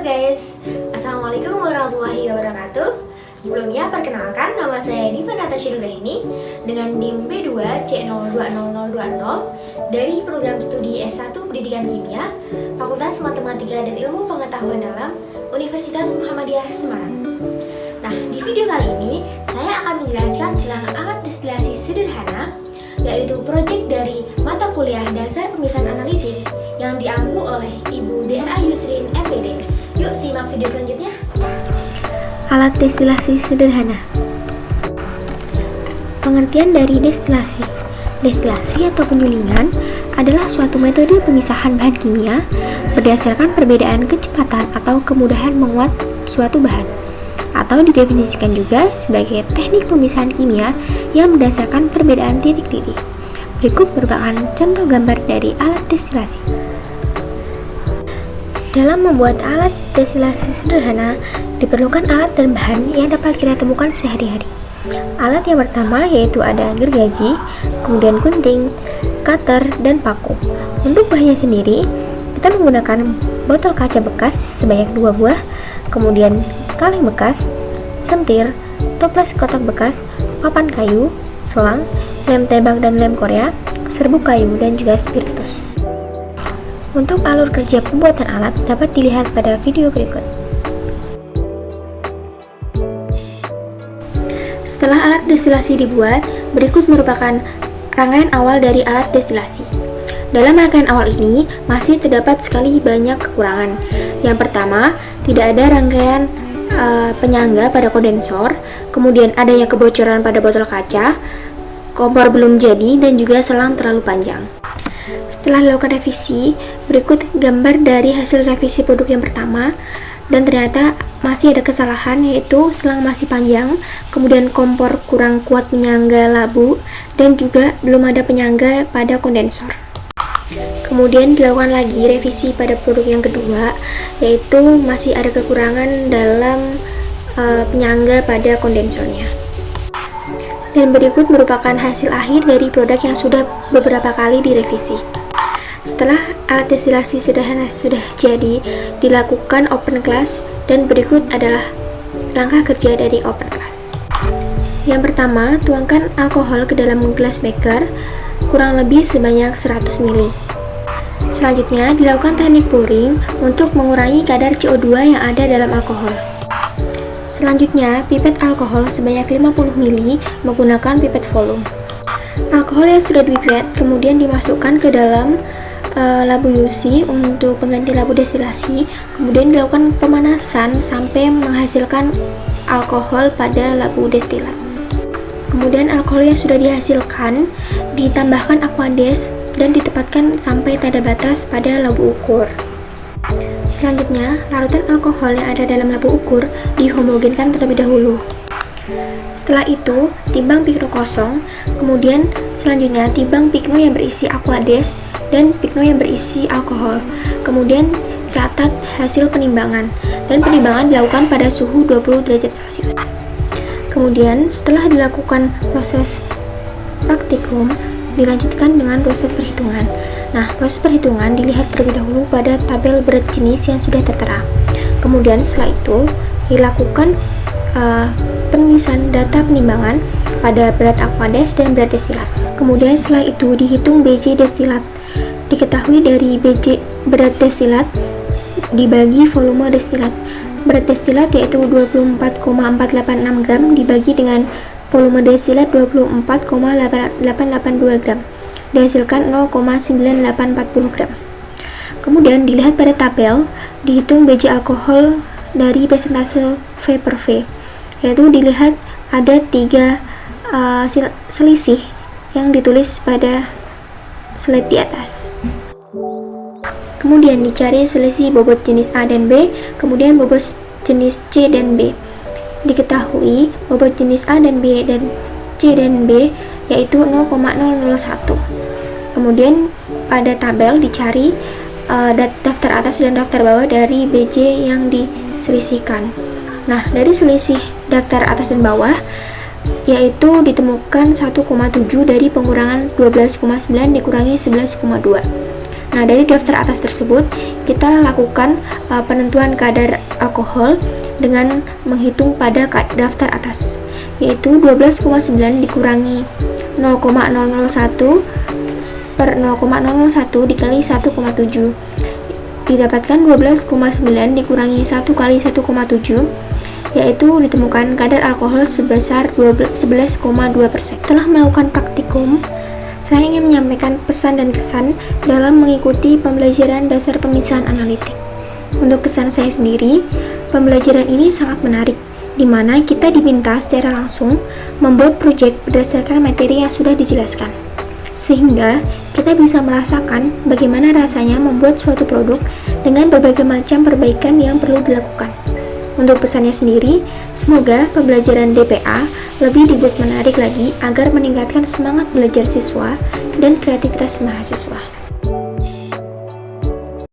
guys, Assalamualaikum warahmatullahi wabarakatuh. Sebelumnya perkenalkan, nama saya Diva Natasha Nuraini dengan NIM B2 C020020 dari program studi S1 Pendidikan Kimia, Fakultas Matematika dan Ilmu Pengetahuan Alam, Universitas Muhammadiyah Semarang. Nah, di video kali ini saya akan menjelaskan tentang alat destilasi sederhana, yaitu proyek dari mata kuliah Dasar Pemisahan Analitik yang diampu oleh Ibu DRA Yusrin MPD. Yuk simak video selanjutnya. Alat destilasi sederhana. Pengertian dari destilasi. Destilasi atau penyulingan adalah suatu metode pemisahan bahan kimia berdasarkan perbedaan kecepatan atau kemudahan menguat suatu bahan, atau didefinisikan juga sebagai teknik pemisahan kimia yang berdasarkan perbedaan titik-titik. Berikut merupakan contoh gambar dari alat destilasi. Dalam membuat alat destilasi sederhana, diperlukan alat dan bahan yang dapat kita temukan sehari-hari. Alat yang pertama yaitu ada gergaji, kemudian gunting, cutter, dan paku. Untuk bahannya sendiri, kita menggunakan botol kaca bekas sebanyak 2 buah, kemudian kaleng bekas, sentir, toples kotak bekas, papan kayu, selang, lem tembak dan lem korea, serbuk kayu, dan juga spiritus. Untuk alur kerja pembuatan alat dapat dilihat pada video berikut. Setelah alat destilasi dibuat, berikut merupakan rangkaian awal dari alat destilasi. Dalam rangkaian awal ini, masih terdapat sekali banyak kekurangan. Yang pertama, tidak ada rangkaian penyangga pada kondensor, kemudian adanya kebocoran pada botol kaca, kompor belum jadi, dan juga selang terlalu panjang. Setelah dilakukan revisi, berikut gambar dari hasil revisi produk yang pertama, dan ternyata masih ada kesalahan, yaitu selang masih panjang, kemudian kompor kurang kuat penyangga labu, dan juga belum ada penyangga pada kondensor. Kemudian dilakukan lagi revisi pada produk yang kedua, yaitu masih ada kekurangan dalam penyangga pada kondensornya. Dan berikut merupakan hasil akhir dari produk yang sudah beberapa kali direvisi. Setelah alat destilasi sederhana sudah jadi, dilakukan open class, dan berikut adalah langkah kerja dari open class. Yang pertama, tuangkan alkohol ke dalam glass maker kurang lebih sebanyak 100 ml. Selanjutnya, dilakukan teknik pouring untuk mengurangi kadar CO2 yang ada dalam alkohol. Selanjutnya, pipet alkohol sebanyak 50 ml menggunakan pipet volume. Alkohol yang sudah dipipet kemudian dimasukkan ke dalam labu UC untuk pengganti labu destilasi, kemudian dilakukan pemanasan sampai menghasilkan alkohol pada labu destilat. Kemudian alkohol yang sudah dihasilkan ditambahkan aquades dan ditempatkan sampai tanda batas pada labu ukur. Selanjutnya, larutan alkohol yang ada dalam labu ukur dihomogenkan terlebih dahulu. Setelah itu, timbang pikno kosong, kemudian selanjutnya timbang pikno yang berisi aquades dan pikno yang berisi alkohol. Kemudian catat hasil penimbangan, dan penimbangan dilakukan pada suhu 20 derajat Celcius. Kemudian setelah dilakukan proses praktikum, dilanjutkan dengan proses perhitungan. Nah, proses perhitungan dilihat terlebih dahulu pada tabel berat jenis yang sudah tertera. Kemudian setelah itu dilakukan penulisan data penimbangan pada berat aquades dan berat destilat. Kemudian setelah itu dihitung BJ destilat. Diketahui dari BJ berat destilat dibagi volume destilat. Berat destilat yaitu 24,486 gram dibagi dengan volume destilat 24,882 gram. Dihasilkan 0,9840 gram. Kemudian dilihat pada tabel, dihitung BJ alkohol dari persentase V per V, yaitu dilihat ada 3 selisih yang ditulis pada slide di atas. Kemudian dicari selisih bobot jenis A dan B, kemudian bobot jenis C dan B. Diketahui bobot jenis A dan B dan C dan B yaitu 0,001. Kemudian pada tabel dicari daftar atas dan daftar bawah dari BJ yang diselisihkan. Nah, dari selisih daftar atas dan bawah yaitu ditemukan 1,7 dari pengurangan 12,9 dikurangi 11,2. Nah, dari daftar atas tersebut, kita lakukan penentuan kadar alkohol dengan menghitung pada daftar atas, yaitu 12,9 dikurangi 0,001 per 0,001 dikali 1,7, didapatkan 12,9 dikurangi 1 kali 1,7, yaitu ditemukan kadar alkohol sebesar 11,2%. Setelah melakukan praktikum, saya ingin menyampaikan pesan dan kesan dalam mengikuti pembelajaran dasar pemisahan analitik. Untuk kesan saya sendiri, pembelajaran ini sangat menarik, di mana kita diminta secara langsung membuat proyek berdasarkan materi yang sudah dijelaskan, sehingga kita bisa merasakan bagaimana rasanya membuat suatu produk dengan berbagai macam perbaikan yang perlu dilakukan. Untuk pesannya sendiri, semoga pembelajaran DPA lebih dibuat menarik lagi agar meningkatkan semangat belajar siswa dan kreativitas mahasiswa.